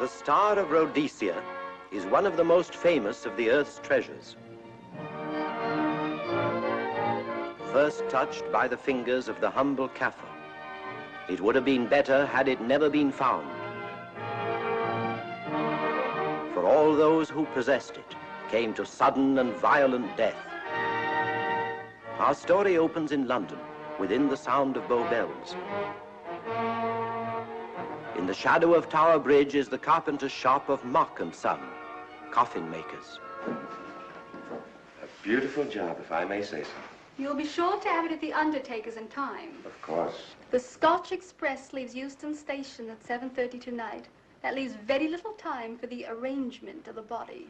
The Star of Rhodesia is one of the most famous of the Earth's treasures. First touched by the fingers of the humble Kaffir, it would have been better had it never been found. For all those who possessed it came to sudden and violent death. Our story opens in London, within the sound of Bow Bells. In the shadow of Tower Bridge is the carpenter's shop of Mock and Son, coffin makers. A beautiful job, if I may say so. You'll be sure to have it at the undertaker's in time. Of course. The Scotch Express leaves Euston Station at 7:30 tonight. That leaves very little time for the arrangement of the body.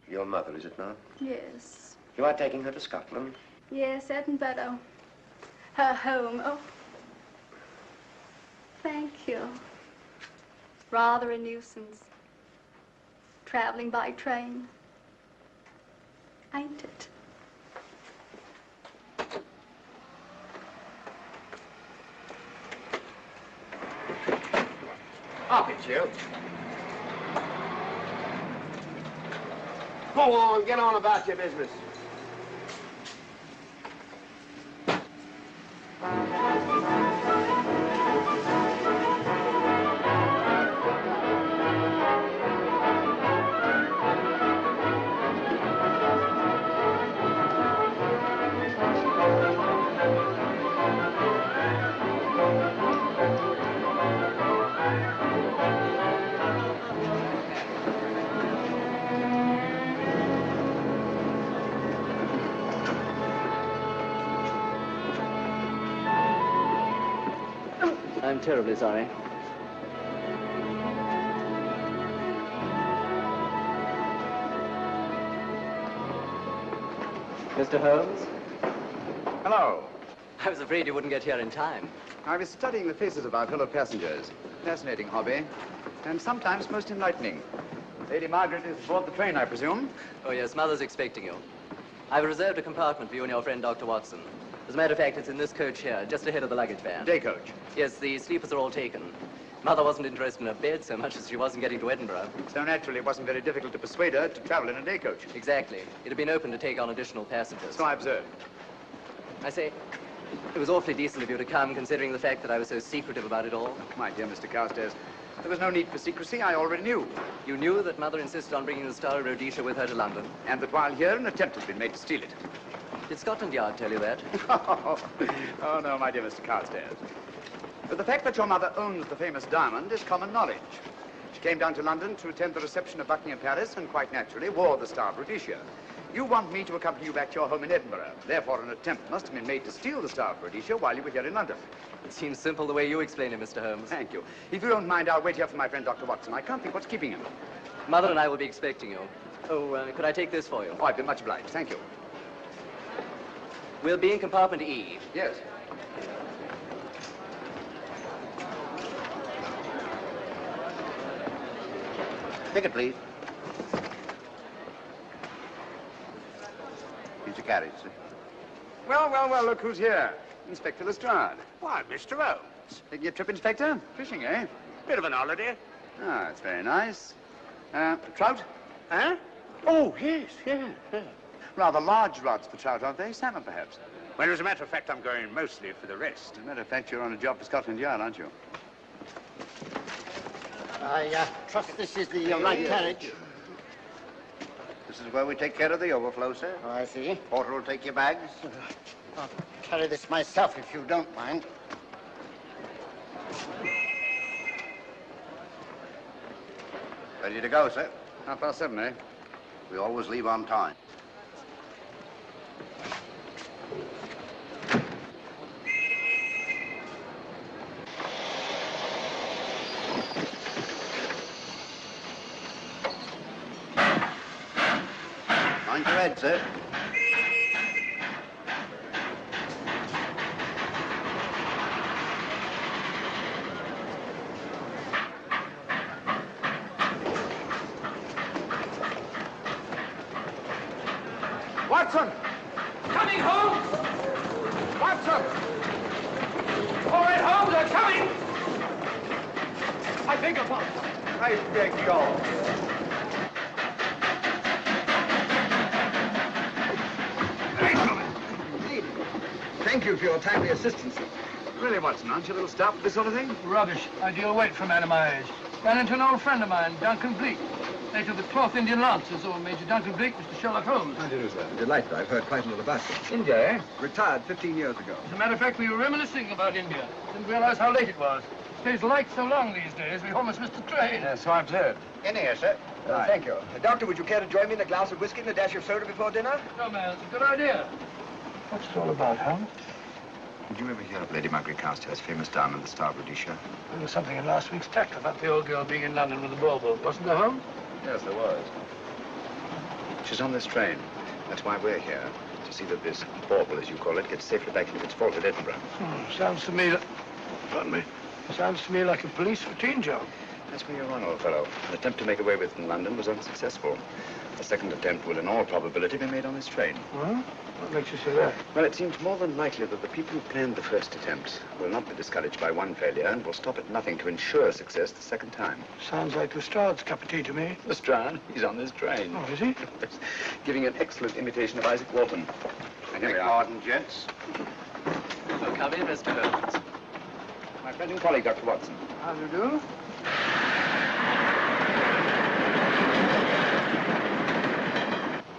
Your mother, is it not? Yes. You are taking her to Scotland? Yes, Edinburgh. Her home. Oh. Thank you. Rather a nuisance. Traveling by train. Ain't it? Up it, you. Go on, get on about your business. I'm terribly sorry. Mr. Holmes? Hello. I was afraid you wouldn't get here in time. I was studying the faces of our fellow passengers. Fascinating hobby, and sometimes most enlightening. Lady Margaret is aboard the train, I presume? Oh, yes, Mother's expecting you. I've reserved a compartment for you and your friend, Dr. Watson. As a matter of fact, it's in this coach here, just ahead of the luggage van. Day coach? Yes, the sleepers are all taken. Mother wasn't interested in a bed so much as she wasn't getting to Edinburgh. So naturally, it wasn't very difficult to persuade her to travel in a day coach. Exactly. It had been open to take on additional passengers. So I observed. I say, it was awfully decent of you to come, considering the fact that I was so secretive about it all. My dear Mr. Carstairs, there was no need for secrecy. I already knew. You knew that Mother insisted on bringing the Star of Rhodesia with her to London? And that while here, an attempt has been made to steal it. Did Scotland Yard tell you that? Oh, no, my dear Mr. Carstairs. But the fact that your mother owns the famous diamond is common knowledge. She came down to London to attend the reception of Buckingham Palace and quite naturally wore the Star of Rhodesia. You want me to accompany you back to your home in Edinburgh. Therefore, an attempt must have been made to steal the Star of Rhodesia while you were here in London. It seems simple the way you explain it, Mr. Holmes. Thank you. If you don't mind, I'll wait here for my friend, Dr. Watson. I can't think what's keeping him. Mother and I will be expecting you. Oh, could I take this for you? Oh, I've been much obliged. Thank you. We'll be in compartment E. Yes. Ticket, please. Here's your carriage, sir. Well, look who's here. Inspector Lestrade. Why, Mr. Holmes. Taking a trip, Inspector? Fishing, eh? Bit of an holiday. Ah, that's very nice. Trout? Huh? Oh, yes. Rather large rods for trout, aren't they? Salmon, perhaps? Well, as a matter of fact, I'm going mostly for the rest. As a matter of fact, you're on a job for Scotland Yard, aren't you? I trust this is the right carriage. This is where we take care of the overflow, sir. Oh, I see. Porter will take your bags. I'll carry this myself if you don't mind. Ready to go, sir. 7:30, eh? We always leave on time. Mind your head, sir. Watson! Coming, Holmes! Watson! All right, Holmes, they're coming! I beg your pardon. I beg you. Thank you for your timely assistance. Really, Watson, aren't you a little stout for this sort of thing? Rubbish. Ideal weight for a man of my age. Ran into an old friend of mine, Duncan Bleak. Late of the 12th Indian Lancers, or Major Duncan Bleak, Mr. Sherlock Holmes. How do you do, sir? Delighted. I've heard quite a lot about you. India, eh? Retired 15 years ago. As a matter of fact, we were reminiscing about India. Didn't realize how late it was. Stays light so long these days, we almost missed the train. Yes, so I've heard. In here, sir. Thank you. Doctor, would you care to join me in a glass of whiskey and a dash of soda before dinner? No, man, it's a good idea. What's it all about, Holmes? Did you ever hear of Lady Margaret Carstairs' famous diamond, the Star of Rhodesia? There was something in last week's tack about the old girl being in London with the bauble, wasn't there, Holmes? Yes, there was. She's on this train. That's why we're here, to see that this bauble, as you call it, gets safely back into its vault at Edinburgh. Sounds to me pardon me. Sounds to me like a police routine job. That's where you're on, old fellow. An attempt to make away with it in London was unsuccessful. A second attempt will, in all probability, be made on this train. Well, what makes you say that? Well, it seems more than likely that the people who planned the first attempt will not be discouraged by one failure and will stop at nothing to ensure success the second time. Sounds like Lestrade's cup of tea to me. Lestrade? He's on this train. Oh, is he? Giving an excellent imitation of Isaac Walton. And here we are. Pardon, gents. So come in, Mr. Holmes. My friend and colleague, Dr. Watson. How do you do?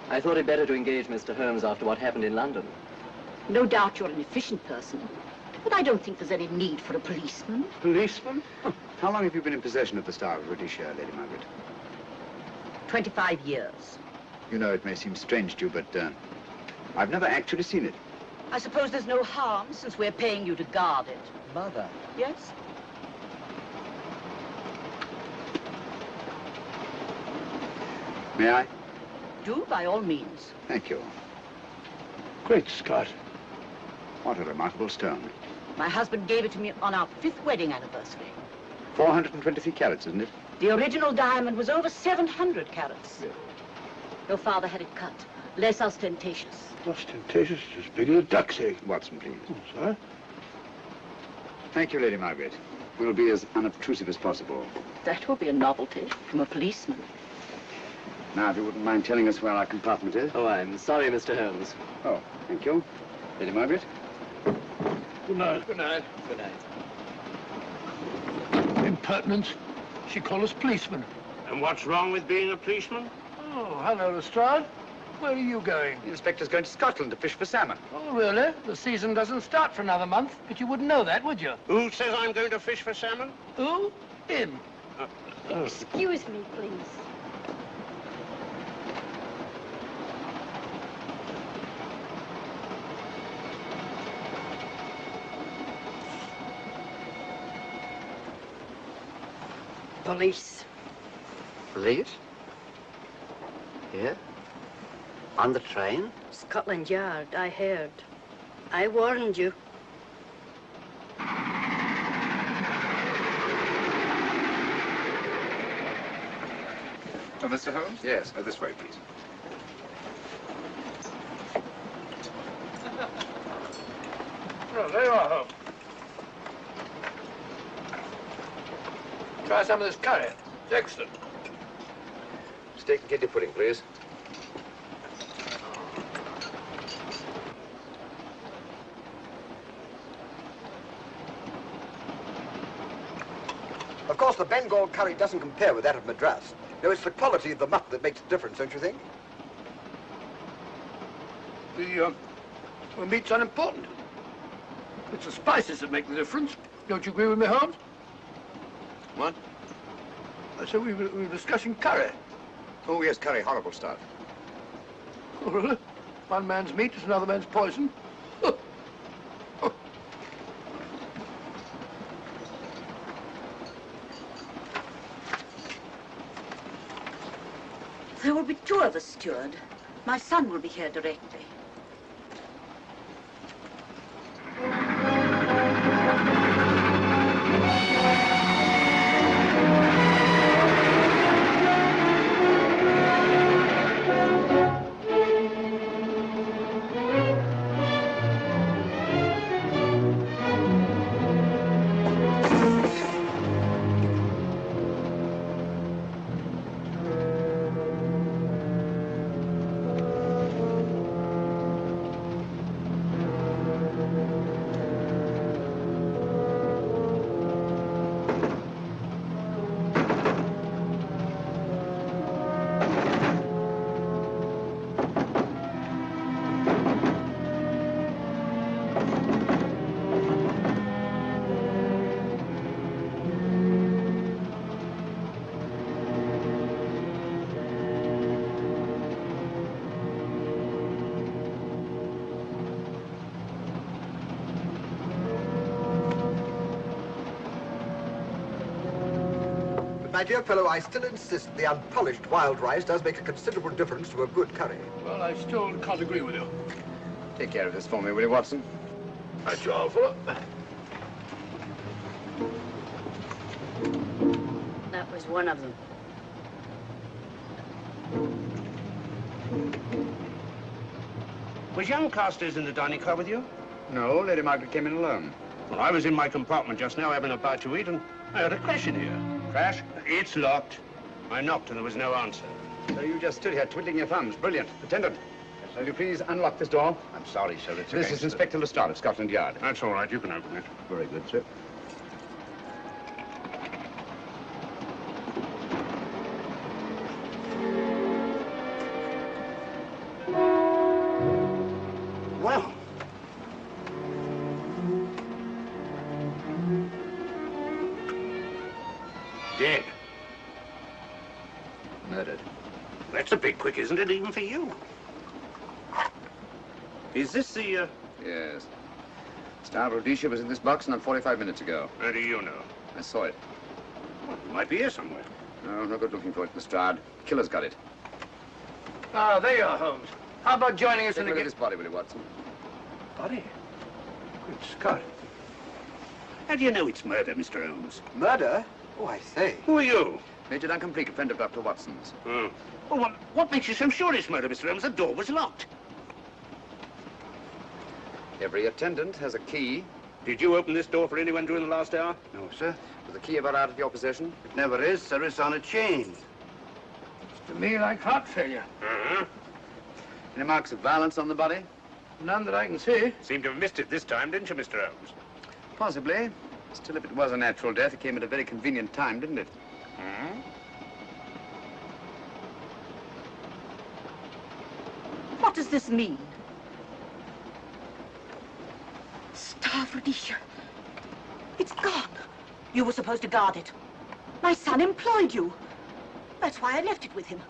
I thought it better to engage Mr. Holmes after what happened in London. No doubt you're an efficient person, but I don't think there's any need for a policeman. Policeman? How long have you been in possession of the Star of Rhodesia, Lady Margaret? 25 years. You know, it may seem strange to you, but I've never actually seen it. I suppose there's no harm since we're paying you to guard it. Mother. Yes? May I? Do, by all means. Thank you. Great Scott. What a remarkable stone. My husband gave it to me on our 5th wedding anniversary. 423 carats, isn't it? The original diamond was over 700 carats. Yeah. Your father had it cut, less ostentatious. Ostentatious, as big as a duck's egg. Watson, please. Oh, sir. Thank you, Lady Margaret. We'll be as unobtrusive as possible. That will be a novelty from a policeman. Now, if you wouldn't mind telling us where our compartment is. Oh, I'm sorry, Mr. Holmes. Oh, thank you. Lady Margaret? Good night. Good night. Good night. Impertinence. She called us policemen. And what's wrong with being a policeman? Oh, hello, Lestrade. Where are you going? The inspector's going to Scotland to fish for salmon. Oh, really? The season doesn't start for another month, but you wouldn't know that, would you? Who says I'm going to fish for salmon? Who? Him. Excuse me, please. Police. Police? Here? On the train? Scotland Yard, I heard. I warned you. Oh, Mr. Holmes? Yes, this way, please. Oh, there you are, Holmes. Try some of this curry. It's excellent. Steak and kidney pudding, please. Of course, the Bengal curry doesn't compare with that of Madras. No, it's the quality of the mutt that makes the difference, don't you think? The meat's unimportant. It's the spices that make the difference. Don't you agree with me, Holmes? What? I said we were discussing curry. Oh, yes, curry, horrible stuff. Oh, really? One man's meat is another man's poison. There will be 2 of us, steward. My son will be here directly. But, my dear fellow, I still insist the unpolished wild rice does make a considerable difference to a good curry. Well, I still can't agree with you. Take care of this for me, will you, Watson? That's your fault. That was one of them. Was young Carstairs in the dining car with you? No, Lady Margaret came in alone. Well, I was in my compartment just now having a bite to eat, and I heard a crash in here. Crash? It's locked. I knocked and there was no answer. So you just stood here twiddling your thumbs. Brilliant. Attendant, will you please unlock this door? I'm sorry, sir. It's This is Inspector Lestrade of Scotland Yard. That's all right. You can open it. Very good, sir. Well. Dead. Murdered. That's a bit quick, isn't it, even for you? Is this the, Yes. Star of Rhodesia was in this box not 45 minutes ago. How do you know? I saw it. Well, it might be here somewhere. No, no good looking for it, Lestrade. Killer's got it. Ah, there you are, Holmes. How about joining us Take in a look the... at this body, will you, Watson? Body? Good Scott. How do you know it's murder, Mr. Holmes? Murder? Oh, I say. Who are you? Major Duncan Bleak, a friend of Dr. Watson's. Oh. Well, what makes you so sure it's murder, Mr. Holmes? The door was locked. Every attendant has a key. Did you open this door for anyone during the last hour? No, sir. Was the key ever out of your possession? It never is, sir. It's on a chain. Looks to me like heart failure. Uh-huh. Any marks of violence on the body? None that I can see. Seemed to have missed it this time, didn't you, Mr. Holmes? Possibly. Still, if it was a natural death, it came at a very convenient time, didn't it? Hmm? What does this mean? Star of Rhodesia. It's gone. You were supposed to guard it. My son employed you. That's why I left it with him.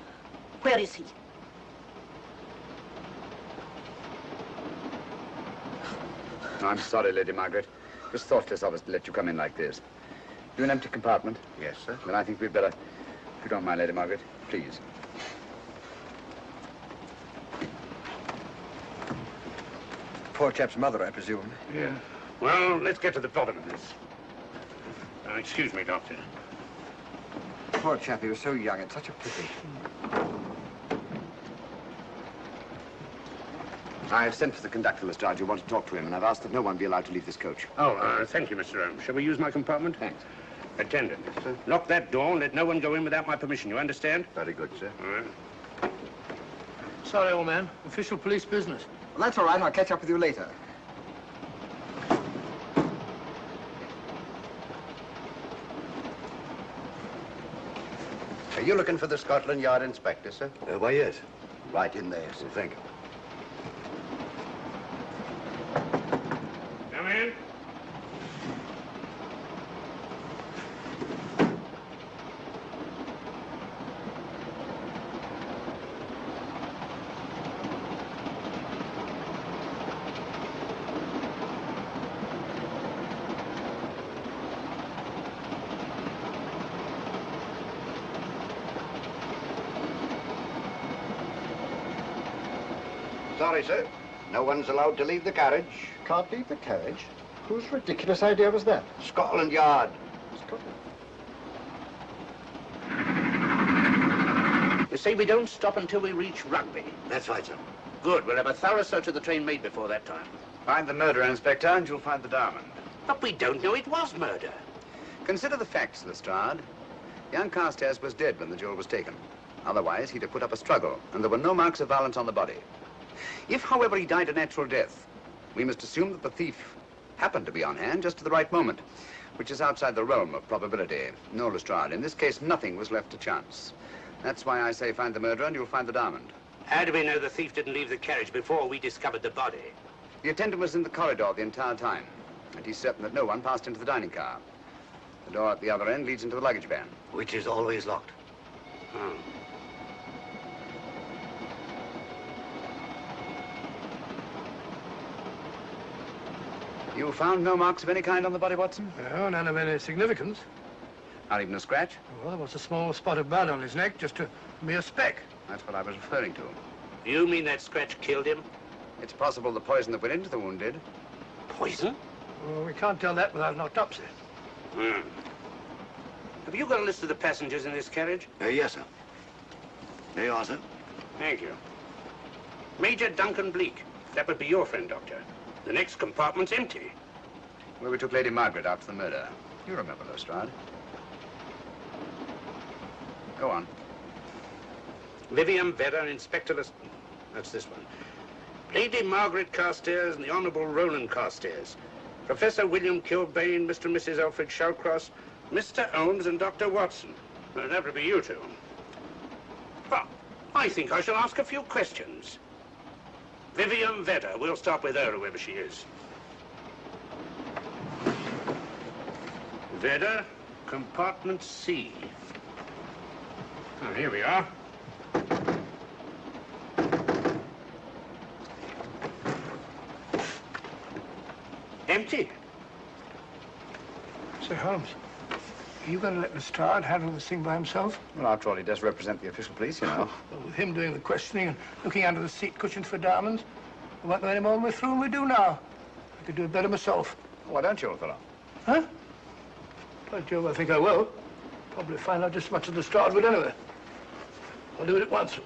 Where is he? I'm sorry, Lady Margaret. It was thoughtless of us to let you come in like this. You an empty compartment? Yes, sir. Then I think we'd better, if you don't mind, Lady Margaret, please. Poor chap's mother, I presume. Yeah. Well, let's get to the bottom of this. Excuse me, Doctor. Poor chap, he was so young. It's such a pity. I've sent for the conductor, Lestrade. You want to talk to him, and I've asked that no one be allowed to leave this coach. Oh, thank you, Mr. Holmes. Shall we use my compartment? Thanks. Attendant, lock that door and let no one go in without my permission. You understand? Very good, sir. All right. Sorry, old man. Official police business. Well, that's all right. I'll catch up with you later. Are you looking for the Scotland Yard inspector, sir? Why, yes. Right in there, sir. Thank you. Come in. Sorry, sir. No one's allowed to leave the carriage. Can't leave the carriage? Whose ridiculous idea was that? Scotland Yard. You say we don't stop until we reach Rugby. That's right, sir. Good. We'll have a thorough search of the train made before that time. Find the murderer, Inspector, and you'll find the diamond. But we don't know it was murder. Consider the facts, Lestrade. Young Carstairs was dead when the jewel was taken. Otherwise, he'd have put up a struggle, and there were no marks of violence on the body. If, however, he died a natural death, we must assume that the thief happened to be on hand just at the right moment, which is outside the realm of probability. No, Lestrade, in this case, nothing was left to chance. That's why I say find the murderer and you'll find the diamond. How do we know the thief didn't leave the carriage before we discovered the body? The attendant was in the corridor the entire time, and he's certain that no one passed into the dining car. The door at the other end leads into the luggage van. Which is always locked. Oh. You found no marks of any kind on the body, Watson? No, none of any significance. Not even a scratch? Well, there was a small spot of blood on his neck, just a mere speck. That's what I was referring to. You mean that scratch killed him? It's possible the poison that went into the wound did. Poison? Well, we can't tell that without an autopsy. Have you got a list of the passengers in this carriage? Yes, sir. There you are, sir. Thank you. Major Duncan Bleak. That would be your friend, Doctor. The next compartment's empty. Where we took Lady Margaret after the murder. You remember, Lestrade. Go on. Vivian Vedder, Inspector Lestrade. That's this one. Lady Margaret Carstairs and the Honourable Roland Carstairs. Professor William Kilbane, Mr. and Mrs. Alfred Shallcross, Mr. Holmes and Dr. Watson. Well, that would be you two. Well, I think I shall ask a few questions. Vivian Vedder. We'll start with her, whoever she is. Vedder, compartment C. Oh, here we are. Empty. Sir Holmes, are you going to let Lestrade handle this thing by himself? Well, after all, he does represent the official police, you know. Well, with him doing the questioning and looking under the seat cushions for diamonds, we won't know any more than we're through than we do now. I could do it better myself. Why don't you, old fellow? Huh? By Jove, I think I will. Probably find out just as much as Lestrade would anyway. I'll do it at once.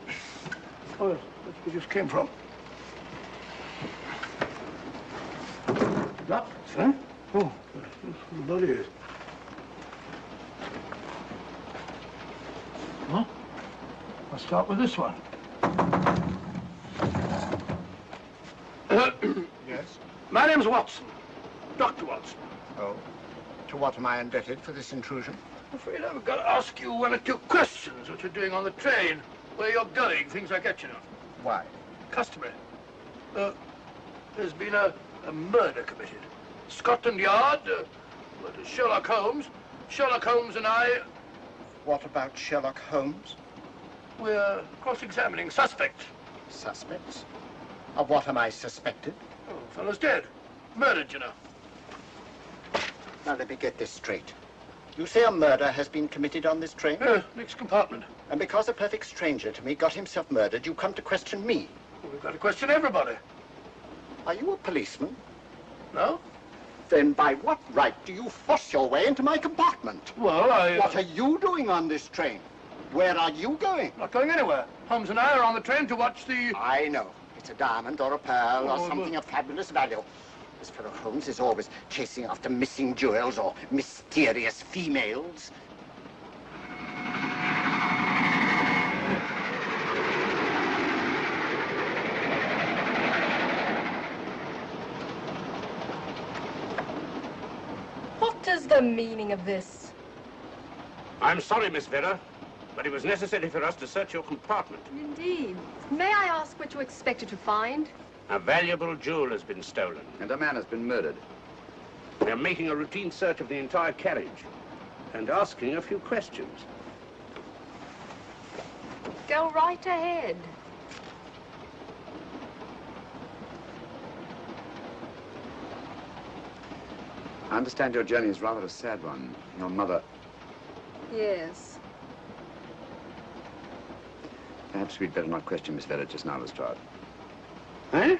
Oh, yes, that's where we just came from. Locked, huh? Oh, the body is. Huh? I'll start with this one. Yes? My name's Watson. Dr. Watson. Oh. To what am I indebted for this intrusion? I'm afraid I've got to ask you one or two questions. What you're doing on the train, where you're going, things like that, you know. Why? Customary. There's been a murder committed. Scotland Yard, Sherlock Holmes. Sherlock Holmes and I... What about Sherlock Holmes? We're cross-examining suspects. Suspects? Of what am I suspected? Oh, the fellow's dead. Murdered, you know. Now, let me get this straight. You say a murder has been committed on this train? Next compartment. And because a perfect stranger to me got himself murdered, you come to question me? Well, we've got to question everybody. Are you a policeman? No? Then by what right do you force your way into my compartment? Well, What are you doing on this train? Where are you going? Not going anywhere. Holmes and I are on the train to watch the... I know. It's a diamond or a pearl or something of fabulous value. This fellow Holmes is always chasing after missing jewels or mysterious females. What is the meaning of this? I'm sorry, Miss Vedder, but it was necessary for us to search your compartment. Indeed. May I ask what you expected to find? A valuable jewel has been stolen. And a man has been murdered. We are making a routine search of the entire carriage and asking a few questions. Go right ahead. I understand your journey is rather a sad one. Your mother... Yes. Perhaps we'd better not question Miss Vedder just now, Lestrade. Eh?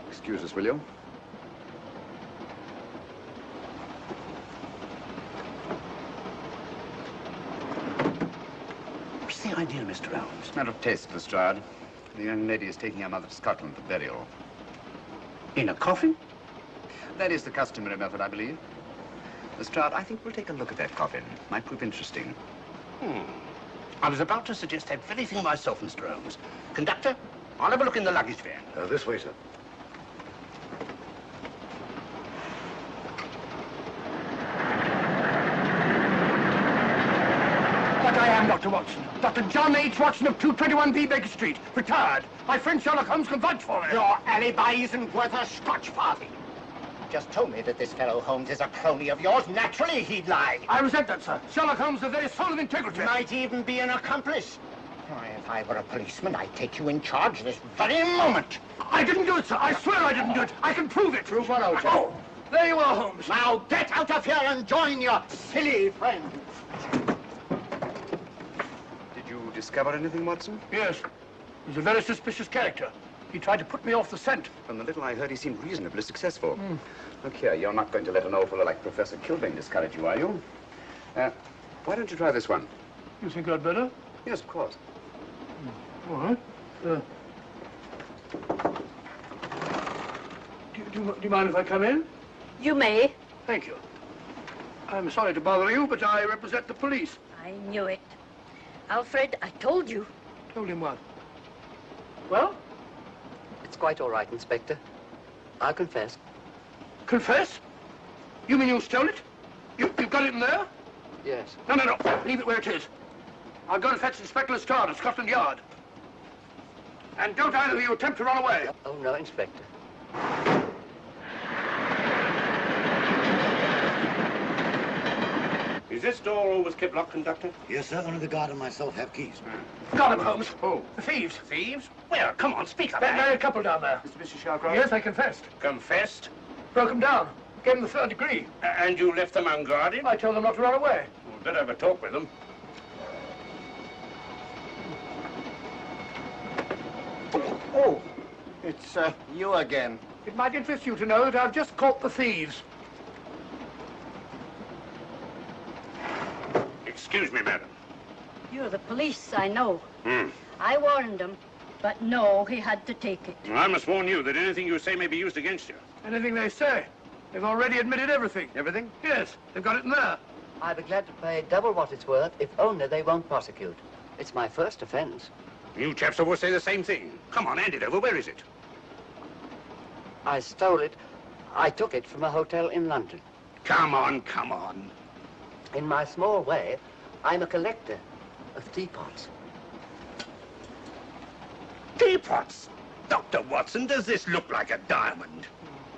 Excuse us, will you? What's the idea, Mr. Holmes? Matter of taste, Lestrade. The young lady is taking her mother to Scotland for burial. In a coffin? That is the customary method, I believe. Lestrade, I think we'll take a look at that coffin. Might prove interesting. I was about to suggest that very thing myself, Mr. Holmes. Conductor, I'll have a look in the luggage van. This way, sir. But I am Dr. Watson. Dr. John H. Watson of 221B Baker Street. Retired. My friend Sherlock Holmes can vouch for me. Your alibi isn't worth a Scotch farthing. Just told me that this fellow Holmes is a crony of yours. Naturally, he'd lie. I resent that, sir. Sherlock Holmes is the very soul of integrity. Might even be an accomplice. Why, if I were a policeman, I'd take you in charge this very moment. I didn't do it, sir. I swear I didn't do it. I can prove it. Prove what, old chap? Oh, There you are, Holmes. Now get out of here and join your silly friends. Did you discover anything, Watson? Yes. He's a very suspicious character. He tried to put me off the scent. From the little I heard, he seemed reasonably successful. Look here, you're not going to let an old fellow like Professor Kilbane discourage you, are you? Why don't you try this one? You think I'd better? Yes, of course. All right. Do you mind if I come in? You may. Thank you. I'm sorry to bother you, but I represent the police. I knew it. Alfred, I told you. Told him what? Well? It's quite all right, Inspector. I'll confess. Confess? You mean you stole it? You've got it in there? Yes. No. Leave it where it is. I'll go and fetch Inspector Lestrade at Scotland Yard. And don't either of you attempt to run away. Oh, no, Inspector. Is this door always kept locked, conductor? Yes, sir. Only the guard and myself have keys. Got him, Holmes. Who? The thieves. Thieves? Well, come on, speak up. That married couple down there. Mr. Sherlock? Yes, I confessed. Confessed? Broke them down. Gave them the 3rd degree. And you left them unguarded? I told them not to run away. Well, better have a talk with them. Oh, it's you again. It might interest you to know that I've just caught the thieves. Excuse me, madam. You're the police, I know. I warned him, but no, he had to take it. Well, I must warn you that anything you say may be used against you. Anything they say. They've already admitted everything. Everything? Yes, they've got it in there. I'd be glad to pay double what it's worth if only they won't prosecute. It's my first offense. You chaps always say the same thing. Come on, hand it over. Where is it? I stole it. I took it from a hotel in London. Come on, come on. In my small way, I'm a collector of teapots. Teapots? Dr. Watson, does this look like a diamond?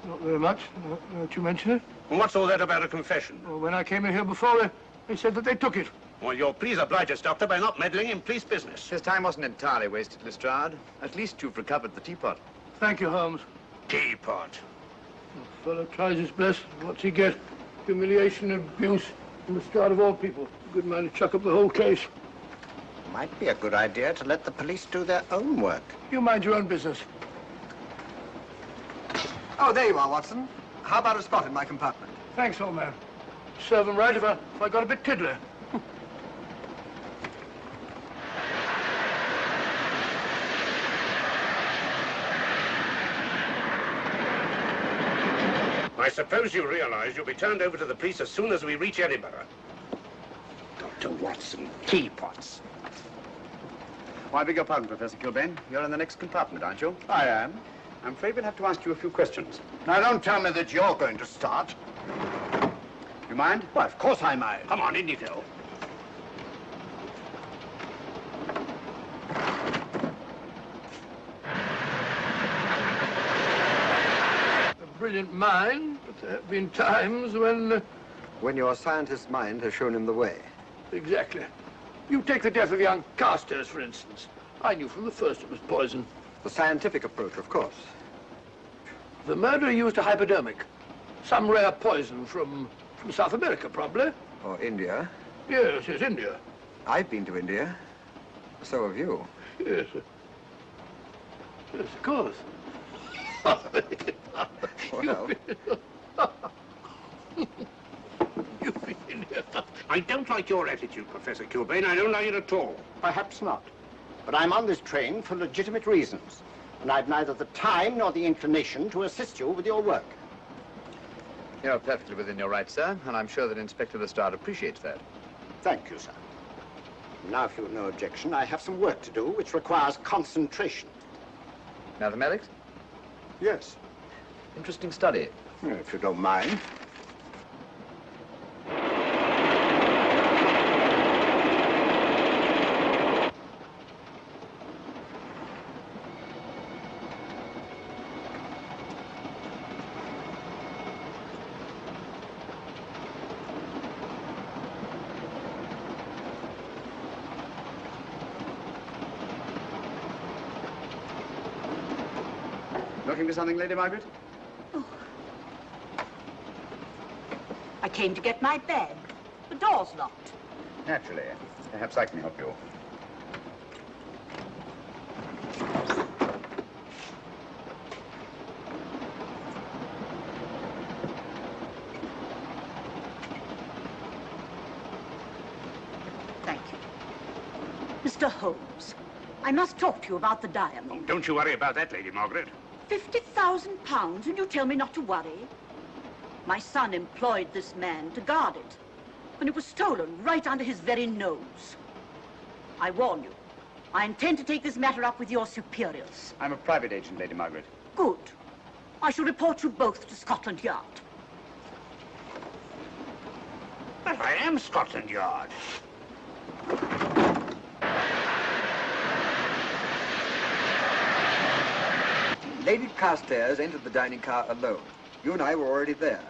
Not very much, now that you mention it. Well, what's all that about a confession? Well, when I came in here before, they said that they took it. Well, you'll please oblige us, Doctor, by not meddling in police business. His time wasn't entirely wasted, Lestrade. At least you've recovered the teapot. Thank you, Holmes. Teapot. The fellow tries his best. What's he get? Humiliation and abuse from the start of all people. A good man to chuck up the whole case. Might be a good idea to let the police do their own work. You mind your own business. Oh, there you are, Watson. How about a spot in my compartment? Thanks, old man. Serve them right if I got a bit tiddly. I suppose you realize you'll be turned over to the police as soon as we reach Edinburgh. Dr. Watson, teapots. Oh, I beg your pardon, Professor Kilbane. You're in the next compartment, aren't you? I am. I'm afraid we'll have to ask you a few questions. Now, don't tell me that you're going to start. You mind? Why, of course I mind. Come on, in you go. A brilliant mind, but there have been times when... When your scientist's mind has shown him the way. Exactly. You take the death of young Carstairs, for instance. I knew from the first it was poison. The scientific approach, of course. The murderer used a hypodermic. Some rare poison from South America, probably. Or India. Yes, India. I've been to India. So have you. Yes. Yes, of course. Well. You've been in India. I don't like your attitude, Professor Kilbane. I don't like it at all. Perhaps not. But I'm on this train for legitimate reasons. And I've neither the time nor the inclination to assist you with your work. You're perfectly within your rights, sir, and I'm sure that Inspector Lestrade appreciates that. Thank you, sir. Now, if you've no objection, I have some work to do which requires concentration. Mathematics? Yes. Interesting study. If you don't mind. Looking for something, Lady Margaret? Oh. came to get my bag. The door's locked. Naturally. Perhaps I can help you. Thank you. Mr. Holmes, I must talk to you about the diamond. Oh, don't you worry about that, Lady Margaret. £50,000 and you tell me not to worry? My son employed this man to guard it, and it was stolen right under his very nose. I warn you, I intend to take this matter up with your superiors. I'm a private agent, Lady Margaret. Good. I shall report you both to Scotland Yard. But I am Scotland Yard. Lady Carstairs entered the dining car alone. You and I were already there.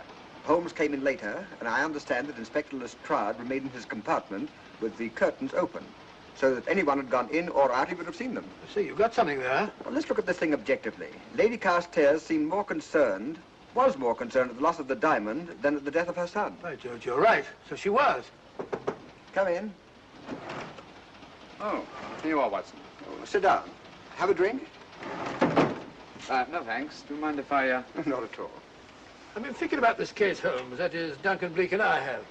Holmes came in later, and I understand that Inspector Lestrade remained in his compartment with the curtains open, so that anyone had gone in or out, he would have seen them. I see, you've got something there. Well, let's look at this thing objectively. Lady Carstairs seemed more concerned, was more concerned at the loss of the diamond than at the death of her son. By George, you're right. So she was. Come in. Oh, here you are, Watson. Oh, sit down. Have a drink? No, thanks. Do you mind if I, Not at all. I've been thinking about this case, Holmes. That is, Duncan Bleak and I have.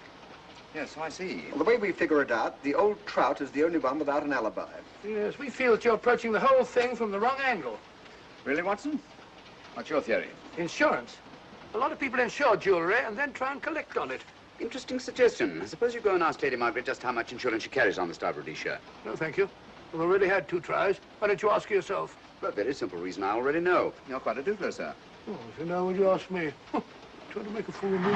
Yes, so I see. Well, the way we figure it out, the old trout is the only one without an alibi. Yes, we feel that you're approaching the whole thing from the wrong angle. Really, Watson? What's your theory? Insurance. A lot of people insure jewelry and then try and collect on it. Interesting suggestion. I suppose you go and ask Lady Margaret just how much insurance she carries on the Star of Rhodesia. No, thank you. We've already had 2 tries. Why don't you ask her yourself? For a very simple reason I already know. You're quite a doodler, sir. Oh, so now would you ask me? Trying to make a fool of me.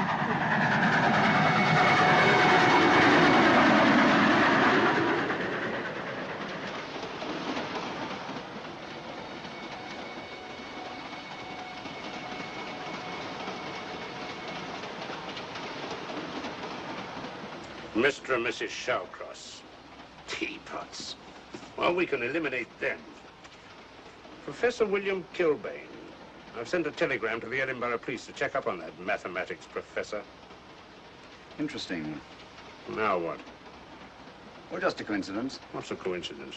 Mr. and Mrs. Shawcross. Teapots. Well, we can eliminate them. Professor William Kilbane. I've sent a telegram to the Edinburgh police to check up on that mathematics professor. Interesting. Now what? Well, just a coincidence. What's a coincidence?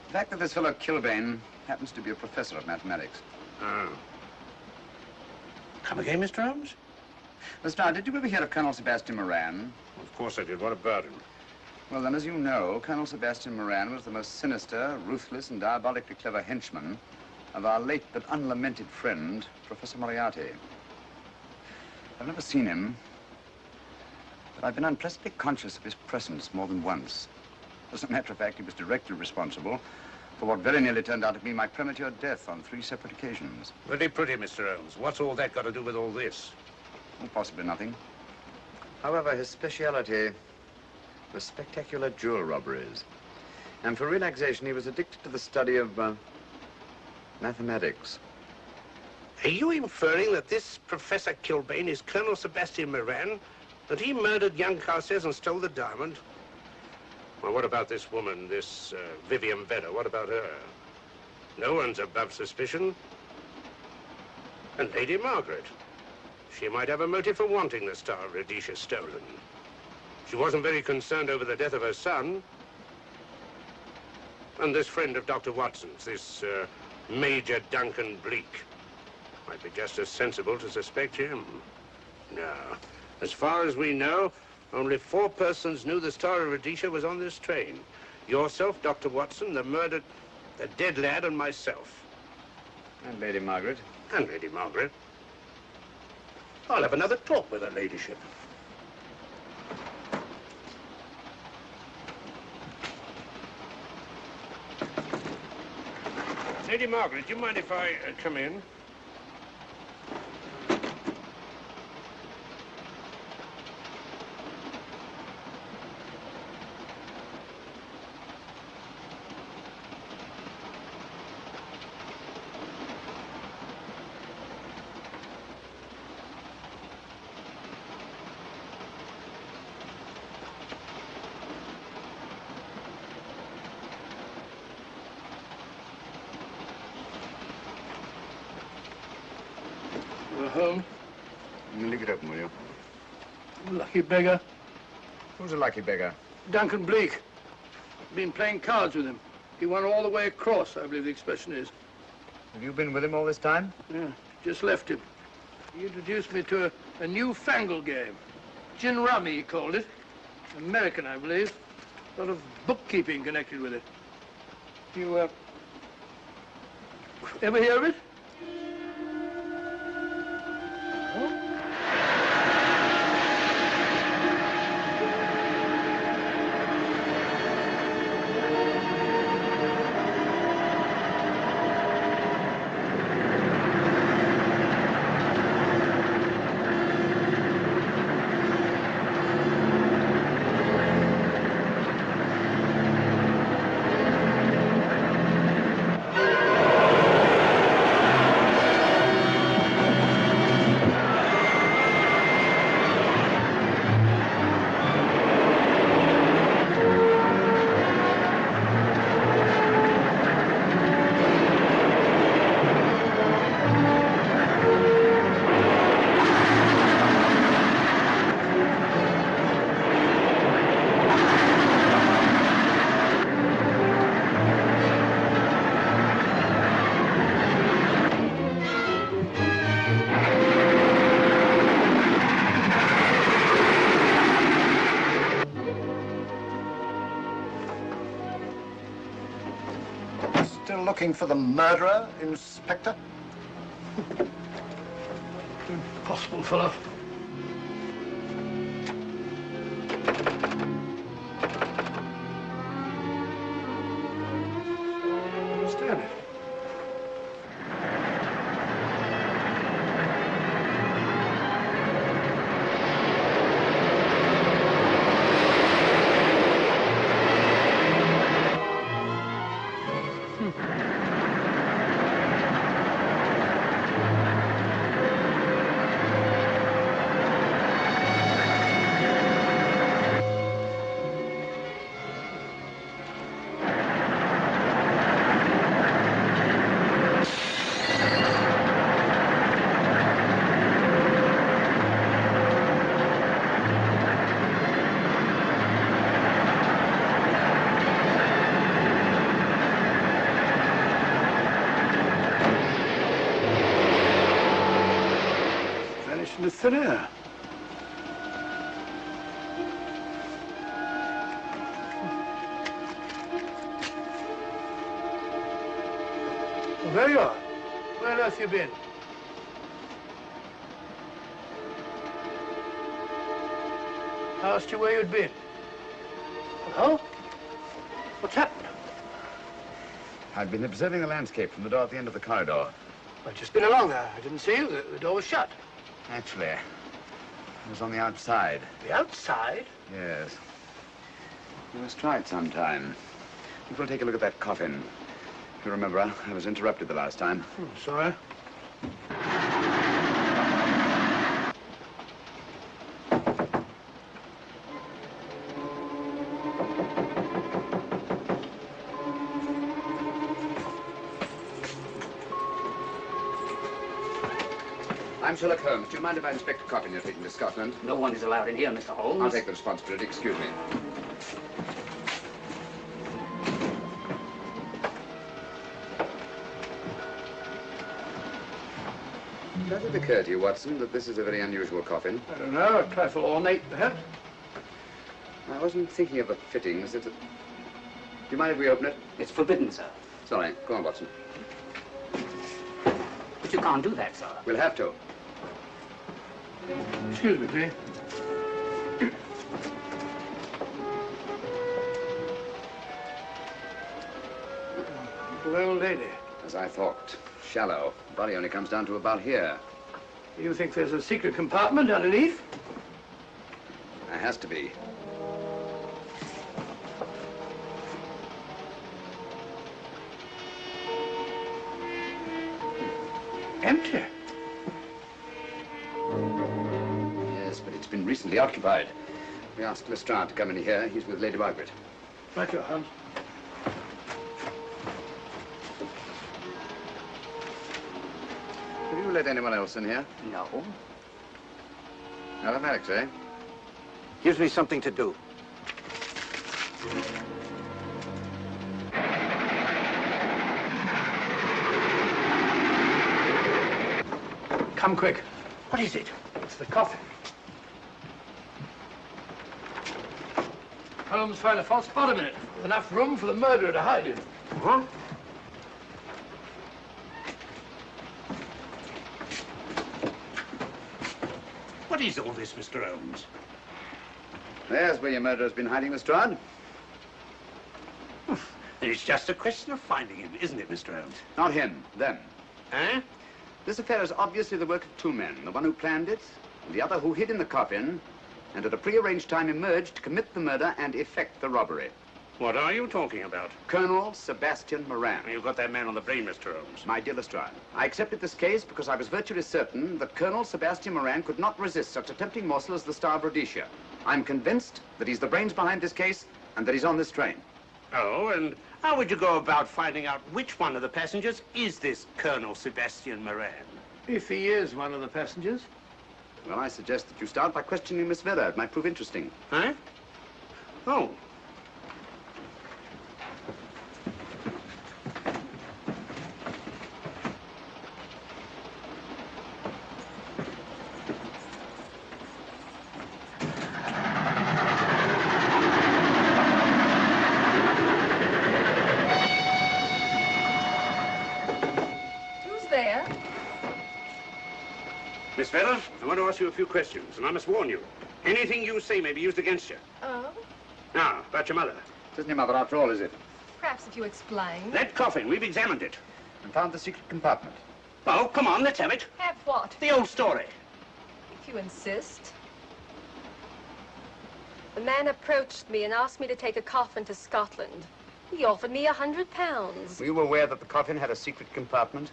The fact that this fellow Kilbane happens to be a professor of mathematics. Ah. Come again, Mr. Holmes? Lestrade, did you ever hear of Colonel Sebastian Moran? Of course I did. What about him? Well, then, as you know, Colonel Sebastian Moran was the most sinister, ruthless, and diabolically clever henchman of our late but unlamented friend, Professor Moriarty. I've never seen him, but I've been unpleasantly conscious of his presence more than once. As a matter of fact, he was directly responsible for what very nearly turned out to be my premature death on 3 separate occasions. Very pretty, Mr. Holmes. What's all that got to do with all this? Well, possibly nothing. However, his speciality was spectacular jewel robberies. And for relaxation, he was addicted to the study of mathematics. Are you inferring that this Professor Kilbane is Colonel Sebastian Moran? That he murdered young Carstairs and stole the diamond? Well, what about this woman, this Vivian Vedder? What about her? No one's above suspicion. And Lady Margaret. She might have a motive for wanting the Star of Rhodesia stolen. She wasn't very concerned over the death of her son. And this friend of Dr. Watson's, this Major Duncan Bleak, might be just as sensible to suspect him. No. As far as we know, only 4 persons knew the Star of Rhodesia was on this train. Yourself, Dr. Watson, the murdered, the dead lad, and myself. And Lady Margaret. And Lady Margaret. I'll have another talk with her ladyship. Lady Margaret, do you mind if I come in? Home? Leave it open, will you? Lucky beggar. Who's a lucky beggar? Duncan Bleak. Been playing cards with him. He won all the way across, I believe the expression is. Have you been with him all this time? Yeah, just left him. He introduced me to a newfangled game. Gin rummy, he called it. American, I believe. A lot of bookkeeping connected with it. You, ever hear of it? Looking for the murderer, Inspector? Impossible, fellow. Understand it. The thin air. Well, there you are. Where on earth you been? I asked you where you'd been. Hello? What's happened? I've been observing the landscape from the door at the end of the corridor. I've just been along there. I didn't see you. The door was shut. Actually, I was on the outside. The outside? Yes. We must try it sometime. We'll take a look at that coffin. If you remember, I was interrupted the last time. Sorry. I'm Sherlock Holmes. Do you mind if I inspect a coffin you're taking to Scotland? No one is allowed in here, Mr. Holmes. I'll take the responsibility. Excuse me. Does it occur to you, Watson, that this is a very unusual coffin? I don't know. A trifle ornate, perhaps. I wasn't thinking of the fittings. Do you mind if we open it? It's forbidden, sir. Sorry. Go on, Watson. But you can't do that, sir. We'll have to. Excuse me, please. Little old lady. As I thought. Shallow. Body only comes down to about here. You think there's a secret compartment underneath? There has to be. Empty. Yes, but it's been recently occupied. We asked Lestrade to come in here. He's with Lady Margaret. Right, your Holmes. Have you let anyone else in here? No. Mathematics, eh? Gives me something to do. Come quick. What is it? It's the coffin. Holmes found a false bottom in it, with enough room for the murderer to hide in. Huh? What is all this, Mr. Holmes? There's where your murderer's been hiding, Lestrade. It's just a question of finding him, isn't it, Mr. Holmes? Not him, them. Eh? This affair is obviously the work of two men, the one who planned it, and the other who hid in the coffin, and at a prearranged time emerged to commit the murder and effect the robbery. What are you talking about? Colonel Sebastian Moran. You've got that man on the brain, Mr. Holmes. My dear Lestrade, I accepted this case because I was virtually certain that Colonel Sebastian Moran could not resist such a tempting morsel as the Star of Rhodesia. I'm convinced that he's the brains behind this case and that he's on this train. Oh, and how would you go about finding out which one of the passengers is this Colonel Sebastian Moran? If he is one of the passengers. Well, I suggest that you start by questioning Miss Vera. It might prove interesting. Huh? Oh. Miss Vera, I want to ask you a few questions, and I must warn you. Anything you say may be used against you. Oh? Now, about your mother. It isn't your mother after all, is it? Perhaps if you explain. That coffin, we've examined it. And found the secret compartment. Oh, come on, let's have it. Have what? The old story. If you insist. The man approached me and asked me to take a coffin to Scotland. He offered me £100. Were you aware that the coffin had a secret compartment?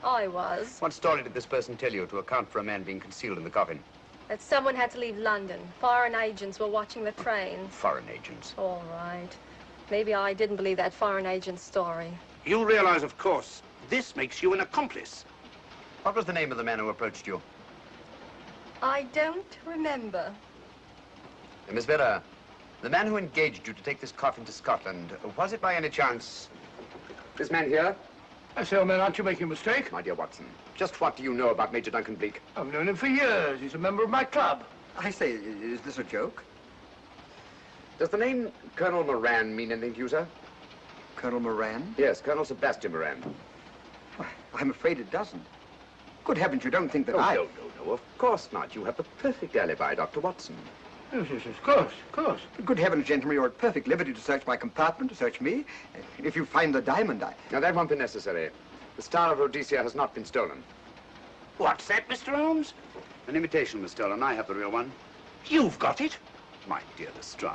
I was. What story did this person tell you to account for a man being concealed in the coffin? That someone had to leave London. Foreign agents were watching the train. Foreign agents? All right. Maybe I didn't believe that foreign agent story. You realize, of course, this makes you an accomplice. What was the name of the man who approached you? I don't remember. Miss Vera, the man who engaged you to take this coffin to Scotland, was it by any chance this man here? I say, old man, aren't you making a mistake? My dear Watson, just what do you know about Major Duncan Bleak? I've known him for years. He's a member of my club. I say, is this a joke? Does the name Colonel Moran mean anything to you, sir? Colonel Moran? Yes, Colonel Sebastian Moran. Why, I'm afraid it doesn't. Good heavens, you don't think that I... No, of course not. You have the perfect alibi, Dr. Watson. Yes, of course, of course. Good heavens, gentlemen, you're at perfect liberty to search my compartment, to search me. If you find the diamond, Now, that won't be necessary. The Star of Rhodesia has not been stolen. What's that, Mr. Holmes? An imitation was stolen. I have the real one. You've got it? My dear Lestrade,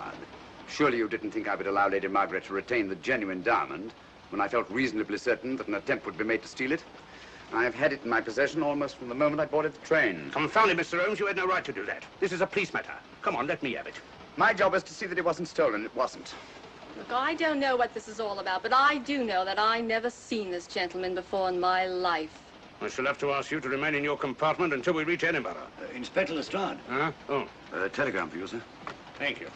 surely you didn't think I would allow Lady Margaret to retain the genuine diamond when I felt reasonably certain that an attempt would be made to steal it? I have had it in my possession almost from the moment I boarded the train. Confound it, Mr. Holmes, you had no right to do that. This is a police matter. Come on, let me have it. My job is to see that it wasn't stolen. It wasn't. Look, I don't know what this is all about, but I do know that I never seen this gentleman before in my life. I shall have to ask you to remain in your compartment until we reach Edinburgh. Inspector Lestrade. Huh? Oh. Telegram for you, sir. Thank you.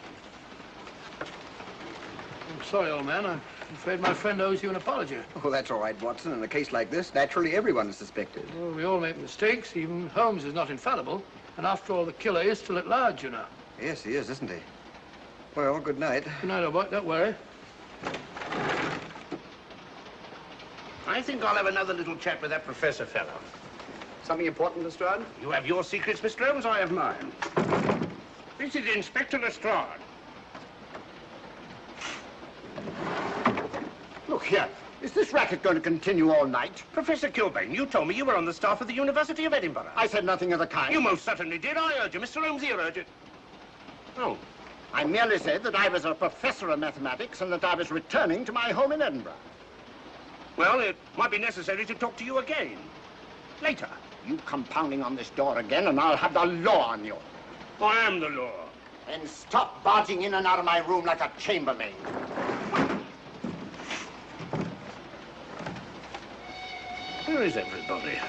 I'm sorry, old man. I'm afraid my friend owes you an apology. Oh, that's all right, Watson. In a case like this, naturally everyone is suspected. Well, we all make mistakes. Even Holmes is not infallible. And after all, the killer is still at large, you know. Yes, he is, isn't he? Well, good night. Good night, old boy. Don't worry. I think I'll have another little chat with that professor fellow. Something important, Lestrade? You have your secrets, Mr. Holmes, I have mine. This is Inspector Lestrade. Look here. Is this racket going to continue all night? Professor Kilbane, you told me you were on the staff of the University of Edinburgh. I said nothing of the kind. You most certainly did. I urge you. Mr. Holmes here urged it. Oh. I merely said that I was a professor of mathematics and that I was returning to my home in Edinburgh. Well, it might be necessary to talk to you again. Later. You come pounding on this door again and I'll have the law on you. I am the law. And stop barging in and out of my room like a chambermaid. Where is everybody?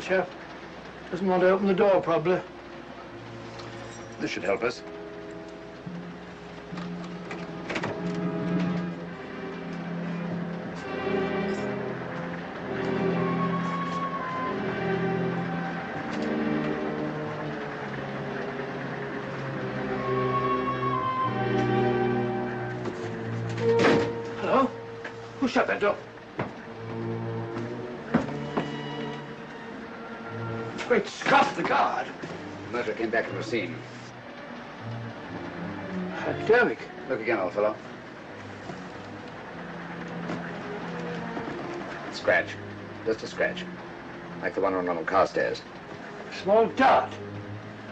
chap. Doesn't want to open the door, probably. This should help us. Hello? Who shut that door? Great Scott, the guard. The murderer came back from the scene. Derrick. Look again, old fellow. Scratch. Just a scratch. Like the one on London car stairs. Small dot.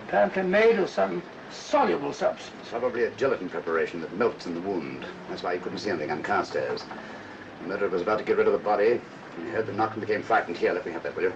Apparently made of some soluble substance. Probably a gelatin preparation that melts in the wound. That's why you couldn't see anything on car stairs. The murderer was about to get rid of the body. He heard the knock and became frightened. Here, let me have that, will you?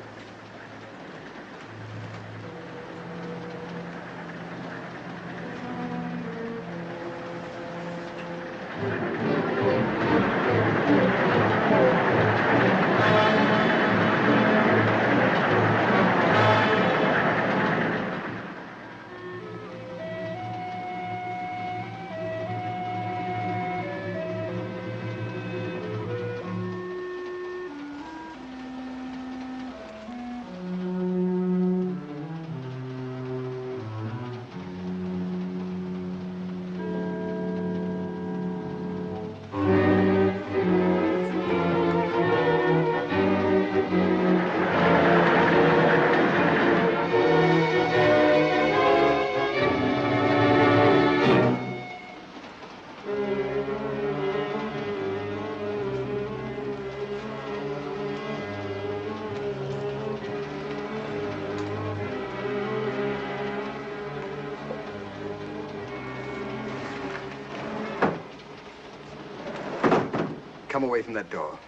Come away from that door.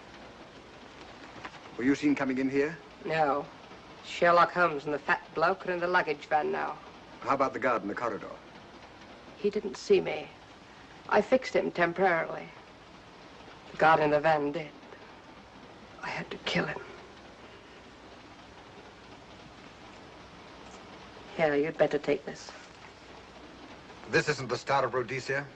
Were you seen coming in here? No. Sherlock Holmes and the fat bloke are in the luggage van now. How about the guard in the corridor? He didn't see me. I fixed him temporarily. The guard in the van did. I had to kill him. Here, you'd better take this. This isn't the Star of Rhodesia?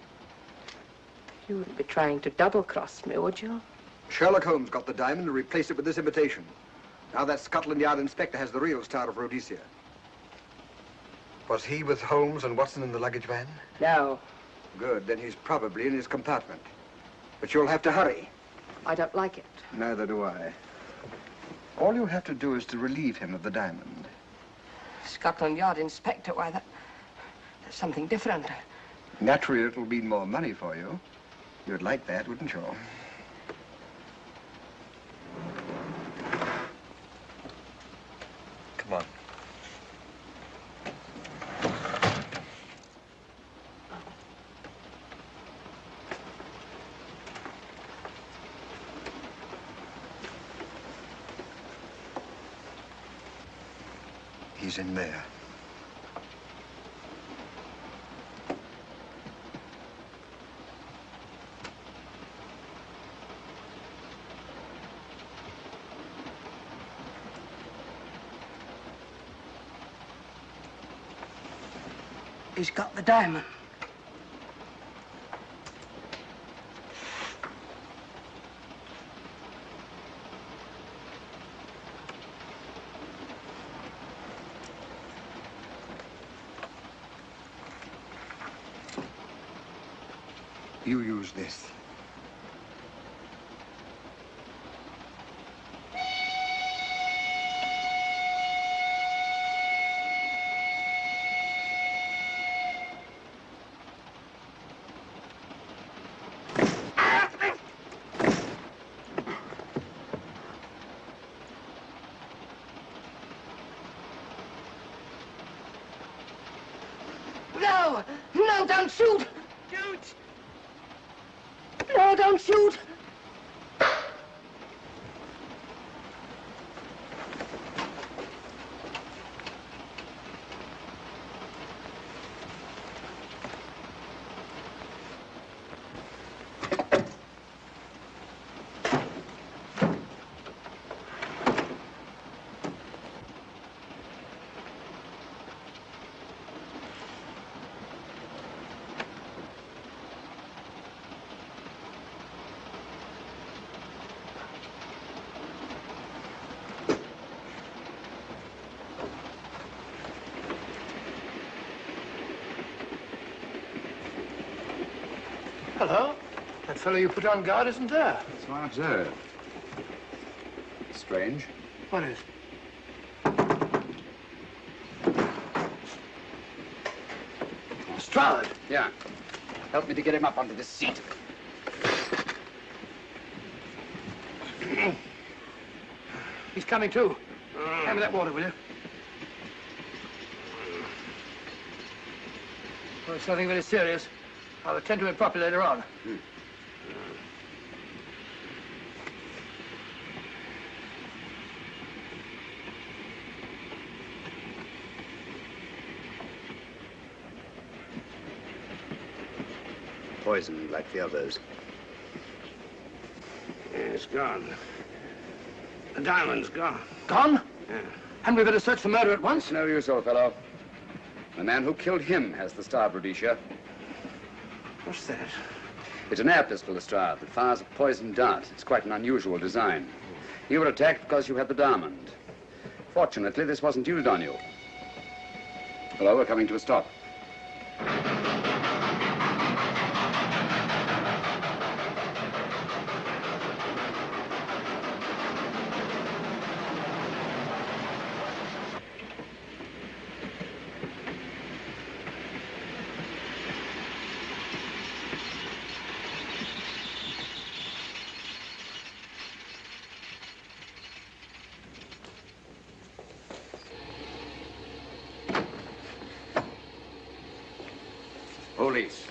You wouldn't be trying to double-cross me, would you? Sherlock Holmes got the diamond and replaced it with this imitation. Now that Scotland Yard inspector has the real Star of Rhodesia. Was he with Holmes and Watson in the luggage van? No. Good, then he's probably in his compartment. But you'll have to hurry. I don't like it. Neither do I. All you have to do is to relieve him of the diamond. Scotland Yard inspector, why, that's something different. Naturally, it'll mean more money for you. You'd like that, wouldn't you? Come on. He's in there. He's got the diamond. You use this. No! No, don't shoot! Shoot! No, don't shoot! Hello. That fellow you put on guard isn't there. So I observe. Strange. What is? Lestrade. Yeah. Help me to get him up onto this seat. He's coming too. Hand me that water, will you? Well, it's nothing very serious. I'll attend to it properly later on. Poisoned like the others. It's gone. The diamond's gone. Gone? Yeah. Hadn't we better search for murder at once? No use, old fellow. The man who killed him has the Star of Rhodesia. What's that? It's an air pistol, Lestrade, that fires a poisoned dart. It's quite an unusual design. You were attacked because you had the diamond. Fortunately, this wasn't used on you. Hello, we're coming to a stop. Police.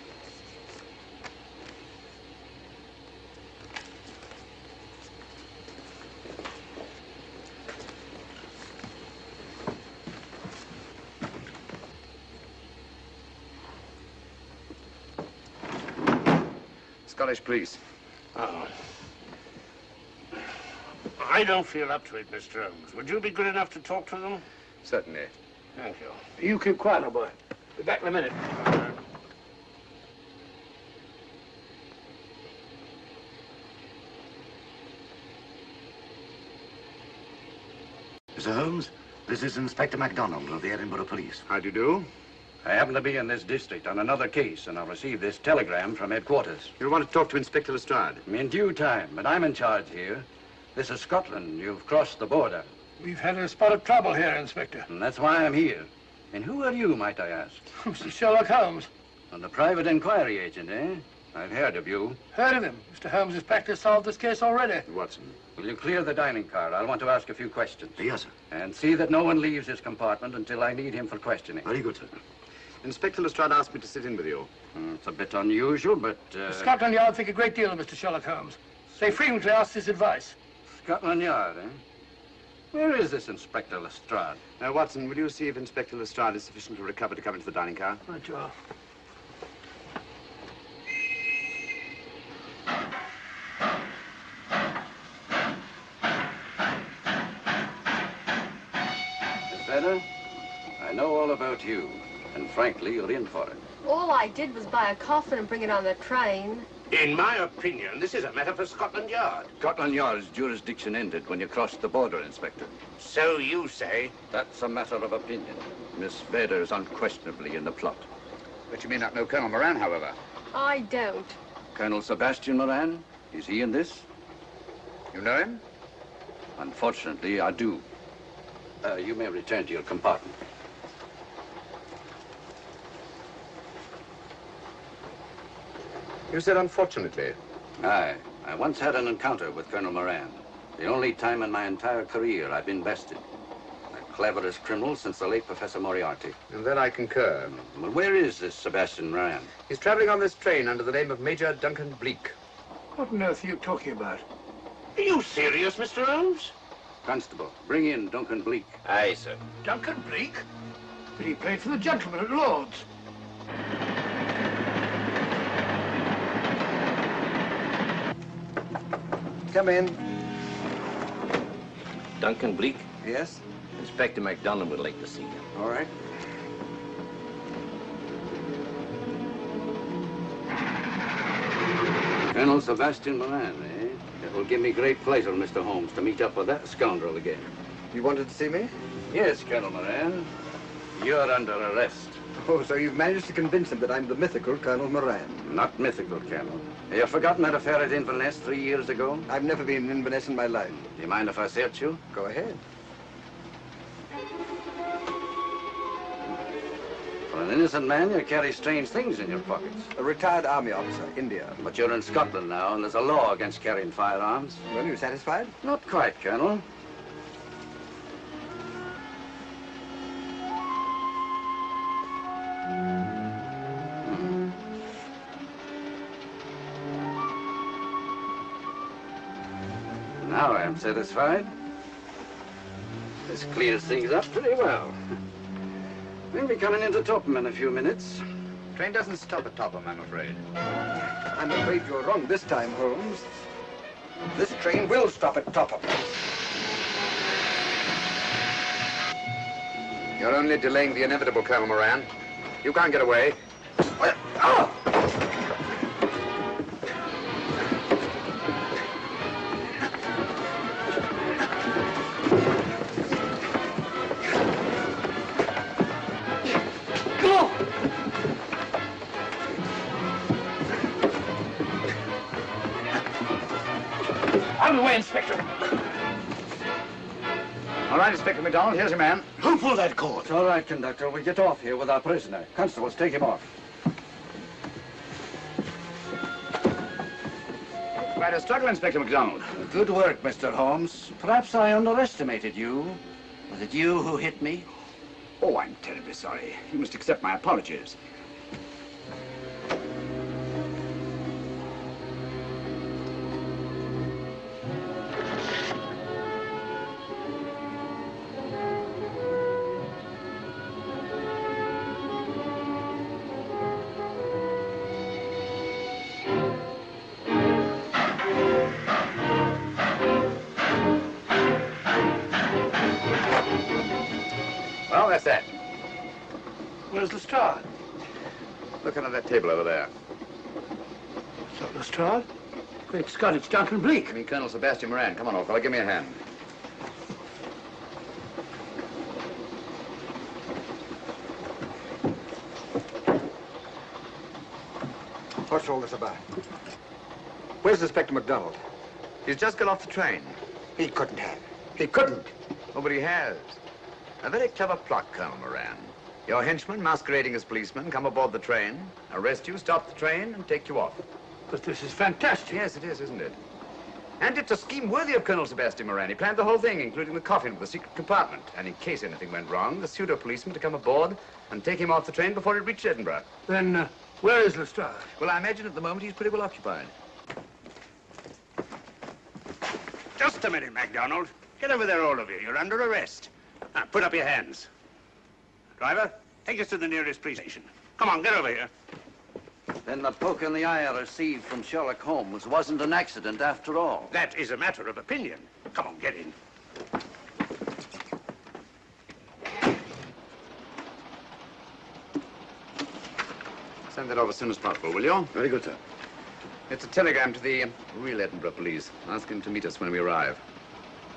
Scottish police. Oh. I don't feel up to it, Mr. Holmes. Would you be good enough to talk to them? Certainly. Thank you. You keep quiet, old boy. Be back in a minute. Mr. Holmes, this is Inspector MacDonald of the Edinburgh Police. How do you do? I happen to be in this district on another case, and I'll receive this telegram from headquarters. You want to talk to Inspector Lestrade? In due time, but I'm in charge here. This is Scotland. You've crossed the border. We've had a spot of trouble here, Inspector. And that's why I'm here. And who are you, might I ask? Mr. Sherlock Holmes. And the private inquiry agent, eh? I've heard of you. Heard of him. Mr. Holmes has practically solved this case already. Watson. Will you clear the dining car? I'll want to ask a few questions. Yes, sir. And see that no one leaves his compartment until I need him for questioning. Very good, sir. Inspector Lestrade asked me to sit in with you. It's a bit unusual, but... Scotland Yard think a great deal of Mr. Sherlock Holmes. They frequently ask his advice. Scotland Yard, eh? Where is this Inspector Lestrade? Now, Watson, will you see if Inspector Lestrade is sufficient to recover to come into the dining car? Right, you are. Better? I know all about you, and frankly, you're in for it. All I did was buy a coffin and bring it on the train. In my opinion, this is a matter for Scotland Yard. Scotland Yard's jurisdiction ended when you crossed the border, Inspector. So you say? That's a matter of opinion. Miss Vader is unquestionably in the plot. But you may not know Colonel Moran, however. I don't. Colonel Sebastian Moran? Is he in this? You know him? Unfortunately, I do. You may return to your compartment. You said unfortunately. Aye. I once had an encounter with Colonel Moran. The only time in my entire career I've been bested. The cleverest criminal since the late Professor Moriarty. And that I concur. Well, where is this Sebastian Moran? He's traveling on this train under the name of Major Duncan Bleak. What on earth are you talking about? Are you serious, Mr. Holmes? Constable, bring in Duncan Bleak. Aye, sir. Duncan Bleak? But he played for the gentleman at Lord's. Come in. Duncan Bleak? Yes? Inspector MacDonald would like to see you. All right. Colonel Sebastian Moran, eh? It will give me great pleasure, Mr. Holmes, to meet up with that scoundrel again. You wanted to see me? Yes, Colonel Moran. You're under arrest. Oh, so you've managed to convince him that I'm the mythical Colonel Moran. Not mythical, Colonel. You've forgotten that affair at Inverness 3 years ago? I've never been in Inverness in my life. Do you mind if I search you? Go ahead. For an innocent man, you carry strange things in your pockets. A retired army officer, India. But you're in Scotland now, and there's a law against carrying firearms. Well, you satisfied? Not quite, Colonel. Now I am satisfied. This clears things up pretty well. We'll be coming into Topham in a few minutes. Train doesn't stop at Topham, I'm afraid. I'm afraid you're wrong this time, Holmes. This train will stop at Topham. You're only delaying the inevitable, Colonel Moran. You can't get away. Out of the way, Inspector. All right, Inspector MacDonald, here's your man. Who pulled that cord? It's all right, conductor. We'll get off here with our prisoner. Constables, take him off. Quite a struggle, Inspector MacDonald. Good work, Mr. Holmes. Perhaps I underestimated you. Was it you who hit me? Oh, I'm terribly sorry. You must accept my apologies. Well, that's that. Where's Lestrade? Look under that table over there. Is that Lestrade? Great Scott, it's Duncan Bleak. I mean, Colonel Sebastian Moran. Come on, old fella, give me a hand. What's all this about? Where's Inspector MacDonald? He's just got off the train. He couldn't have. He couldn't. Oh, but he has. A very clever plot, Colonel Moran. Your henchman, masquerading as policeman, come aboard the train, arrest you, stop the train, and take you off. But this is fantastic. Yes, it is, isn't it? And it's a scheme worthy of Colonel Sebastian Moran. He planned the whole thing, including the coffin with the secret compartment. And in case anything went wrong, the pseudo-policeman to come aboard and take him off the train before it reached Edinburgh. Then, where is Lestrade? Well, I imagine at the moment he's pretty well occupied. Just a minute, MacDonald. Get over there, all of you. You're under arrest. Now, put up your hands. Driver, take us to the nearest police station. Come on, get over here. Then the poke in the eye I received from Sherlock Holmes wasn't an accident after all. That is a matter of opinion. Come on, get in. Send that over as soon as possible, will you? Very good, sir. It's a telegram to the real Edinburgh police. Ask him to meet us when we arrive.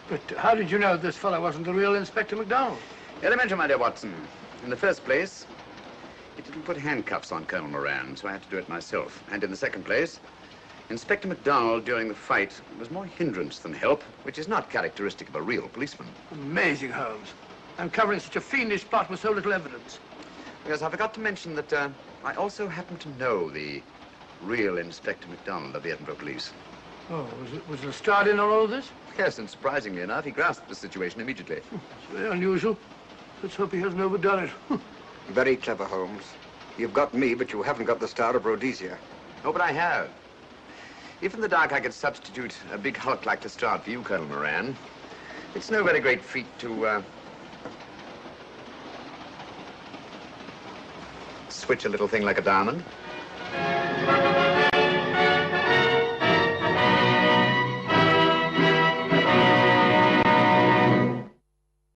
But how did you know this fellow wasn't the real Inspector MacDonald? Elementary, my dear Watson. In the first place, he didn't put handcuffs on Colonel Moran, so I had to do it myself. And in the second place, Inspector MacDonald, during the fight, was more hindrance than help, which is not characteristic of a real policeman. Amazing, Holmes. I'm covering such a fiendish plot with so little evidence. Yes, I forgot to mention that I also happen to know the real Inspector MacDonald of the Edinburgh police. Oh, was Lestrade in on all of this? Yes, and surprisingly enough, he grasped the situation immediately. It's very unusual. Let's hope he hasn't overdone it. Very clever, Holmes. You've got me, but you haven't got the Star of Rhodesia. Oh, but I have. If in the dark I could substitute a big hulk like Lestrade for you, Colonel Moran, it's no very great feat to, switch a little thing like a diamond.